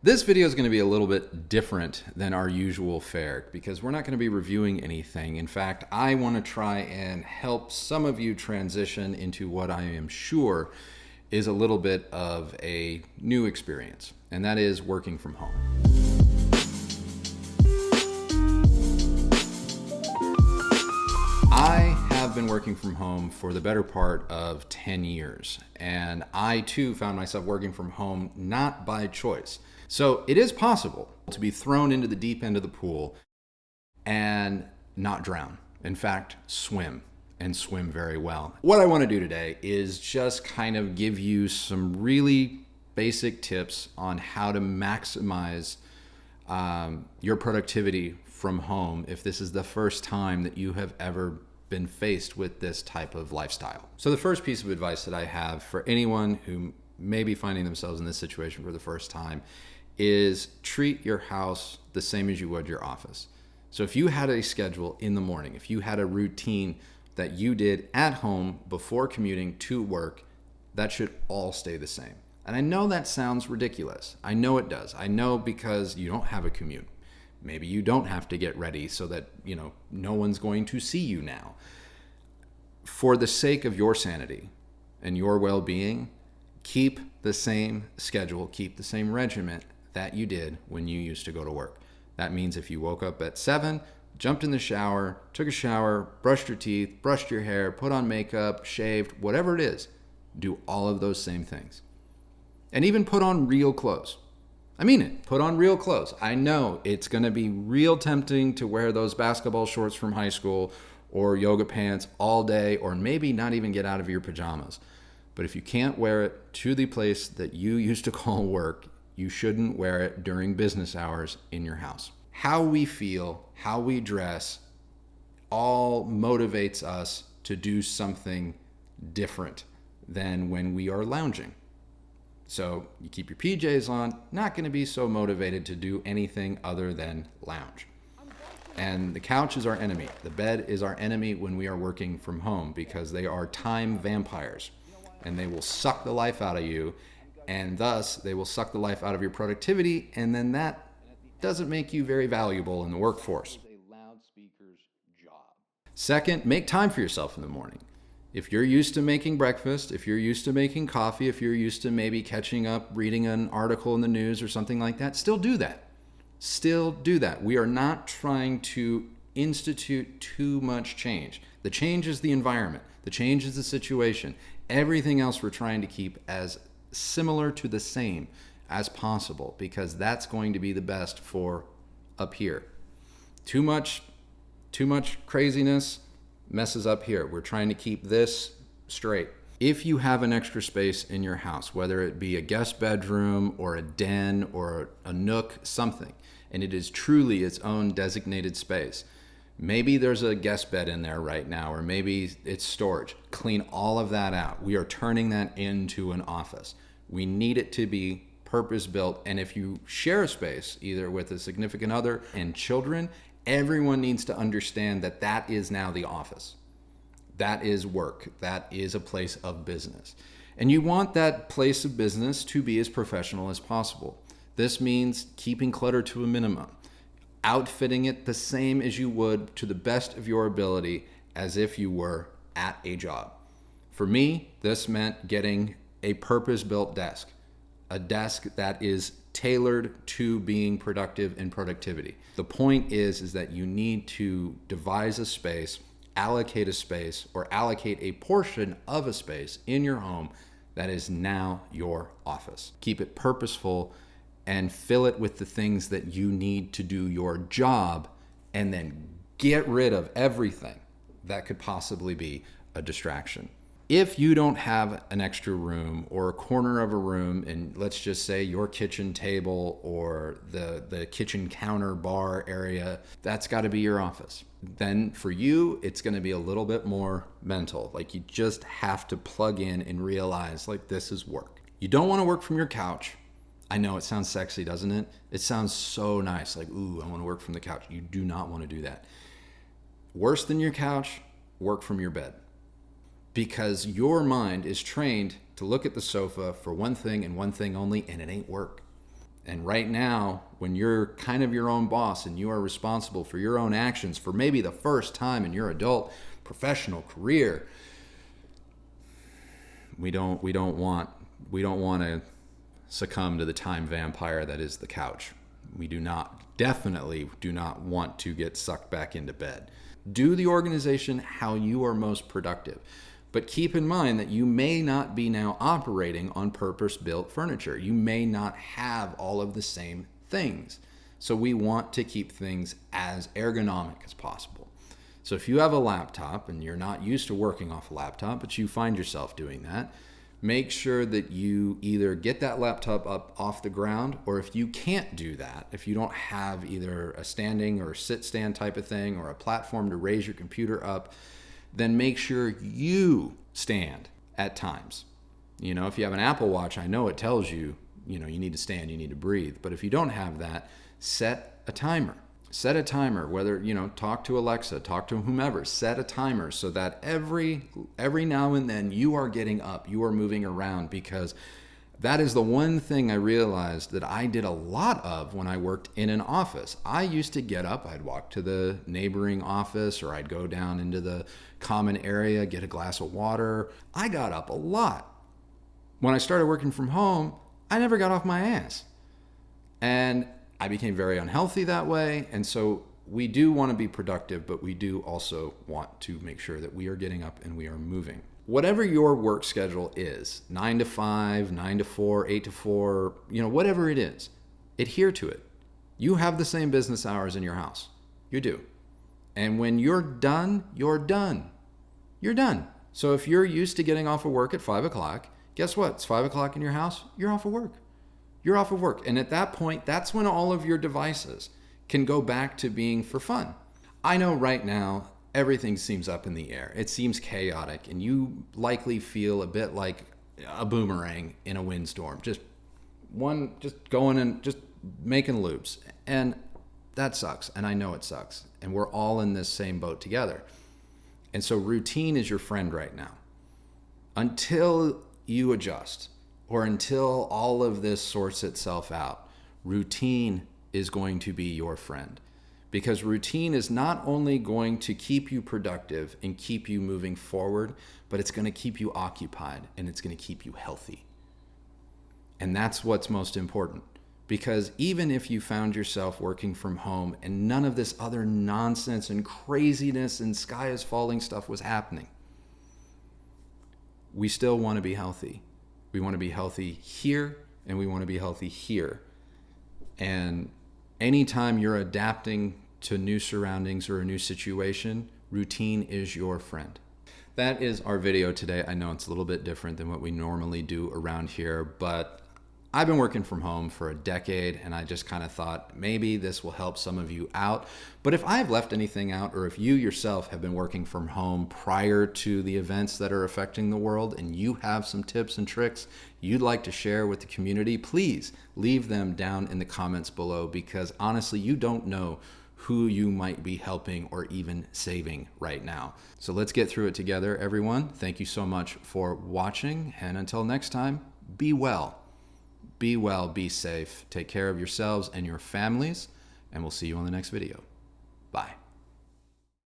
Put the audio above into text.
This video is going to be a little bit different than our usual fare because we're not going to be reviewing anything. In fact, I want to try and help some of you transition into what I am sure is a little bit of a new experience, and that is working from home. I have been working from home for the better part of 10 years, and I too found myself working from home not by choice. So it is possible to be thrown into the deep end of the pool and not drown. In fact, swim, and swim very well. What I want to do today is just kind of give you some really basic tips on how to maximize your productivity from home if this is the first time that you have ever been faced with this type of lifestyle. So the first piece of advice that I have for anyone who may be finding themselves in this situation for the first time is treat your house the same as you would your office. So if you had a schedule in the morning, if you had a routine that you did at home before commuting to work, that should all stay the same. And I know that sounds ridiculous. I know it does. I know because you don't have a commute. Maybe you don't have to get ready so that, no one's going to see you now. For the sake of your sanity and your well-being, keep the same schedule, keep the same regimen that you did when you used to go to work. That means if you woke up at 7, jumped in the shower, took a shower, brushed your teeth, brushed your hair, put on makeup, shaved, whatever it is, do all of those same things. And even put on real clothes. I mean it, put on real clothes. I know it's gonna be real tempting to wear those basketball shorts from high school or yoga pants all day, or maybe not even get out of your pajamas. But if you can't wear it to the place that you used to call work, you shouldn't wear it during business hours in your house. How we feel, how we dress, all motivates us to do something different than when we are lounging. So you keep your PJs on, not going to be so motivated to do anything other than lounge. And the couch is our enemy. The bed is our enemy when we are working from home because they are time vampires and they will suck the life out of you, and thus they will suck the life out of your productivity, and then that doesn't make you very valuable in the workforce. Second, make time for yourself in the morning. If you're used to making breakfast, if you're used to making coffee, if you're used to maybe catching up, reading an article in the news or something like that, still do that. Still do that. We are not trying to institute too much change. The change is the environment. The change is the situation. Everything else we're trying to keep as similar to the same as possible because that's going to be the best for up here. Too much craziness messes up here. We're trying to keep this straight. If you have an extra space in your house, whether it be a guest bedroom or a den or a nook, something, and it is truly its own designated space, maybe there's a guest bed in there right now, or maybe it's storage. Clean all of that out. We are turning that into an office. We need it to be purpose-built, and if you share a space, either with a significant other and children, everyone needs to understand that that is now the office. That is work. That is a place of business. And you want that place of business to be as professional as possible. This means keeping clutter to a minimum, outfitting it the same as you would to the best of your ability as if you were at a job. For me, this meant getting a purpose-built desk, a desk that is tailored to being productive and productivity. The point is that you need to devise a space, allocate a space, or allocate a portion of a space in your home that is now your office. Keep it purposeful and fill it with the things that you need to do your job, and then get rid of everything that could possibly be a distraction. If you don't have an extra room or a corner of a room, and let's just say your kitchen table or the kitchen counter bar area, that's got to be your office. Then for you, it's going to be a little bit more mental. Like you just have to plug in and realize like this is work. You don't want to work from your couch. I know it sounds sexy, doesn't it? It sounds so nice. Like, ooh, I want to work from the couch. You do not want to do that. Worse than your couch, work from your bed. Because your mind is trained to look at the sofa for one thing and one thing only, and it ain't work. And right now, when you're kind of your own boss and you are responsible for your own actions for maybe the first time in your adult professional career, we don't want to succumb to the time vampire that is the couch. We definitely do not want to get sucked back into bed. Do the organization how you are most productive. But keep in mind that you may not be now operating on purpose-built furniture. You may not have all of the same things. So we want to keep things as ergonomic as possible. So if you have a laptop and you're not used to working off a laptop, but you find yourself doing that, make sure that you either get that laptop up off the ground, or if you can't do that, if you don't have either a standing or sit stand type of thing or a platform to raise your computer up, then make sure you stand at times. You know, if you have an Apple Watch, I know it tells you, you need to stand, you need to breathe. But if you don't have that, set a timer. Set a timer, whether, talk to Alexa, talk to whomever, set a timer so that every now and then you are getting up, you are moving around, because that is the one thing I realized that I did a lot of when I worked in an office. I used to get up, I'd walk to the neighboring office, or I'd go down into the common area, get a glass of water. I got up a lot. When I started working from home, I never got off my ass. And I became very unhealthy that way. And so we do want to be productive, but we do also want to make sure that we are getting up and we are moving. Whatever your work schedule is, 9 to 5, 9 to 4, 8 to 4, whatever it is, adhere to it. You have the same business hours in your house. You do. And when you're done, you're done. You're done. So if you're used to getting off of work at 5 o'clock, guess what? It's 5 o'clock in your house, you're off of work. You're off of work. And at that point, that's when all of your devices can go back to being for fun. I know right now, everything seems up in the air. It seems chaotic, and you likely feel a bit like a boomerang in a windstorm. Just going and just making loops. And that sucks. And I know it sucks. And we're all in this same boat together. And so routine is your friend right now. Until you adjust, or until all of this sorts itself out, routine is going to be your friend. Because routine is not only going to keep you productive and keep you moving forward, but it's going to keep you occupied and it's going to keep you healthy. And that's what's most important. Because even if you found yourself working from home and none of this other nonsense and craziness and sky is falling stuff was happening, we still want to be healthy. We want to be healthy here, and we want to be healthy here. And anytime you're adapting to new surroundings or a new situation, routine is your friend. That is our video today. I know it's a little bit different than what we normally do around here, but I've been working from home for a decade, and I just kind of thought maybe this will help some of you out. But if I've left anything out, or if you yourself have been working from home prior to the events that are affecting the world, and you have some tips and tricks you'd like to share with the community, please leave them down in the comments below, because honestly, you don't know who you might be helping or even saving right now. So let's get through it together, everyone. Thank you so much for watching, and until next time, be well. Be well, be safe, take care of yourselves and your families, and we'll see you on the next video.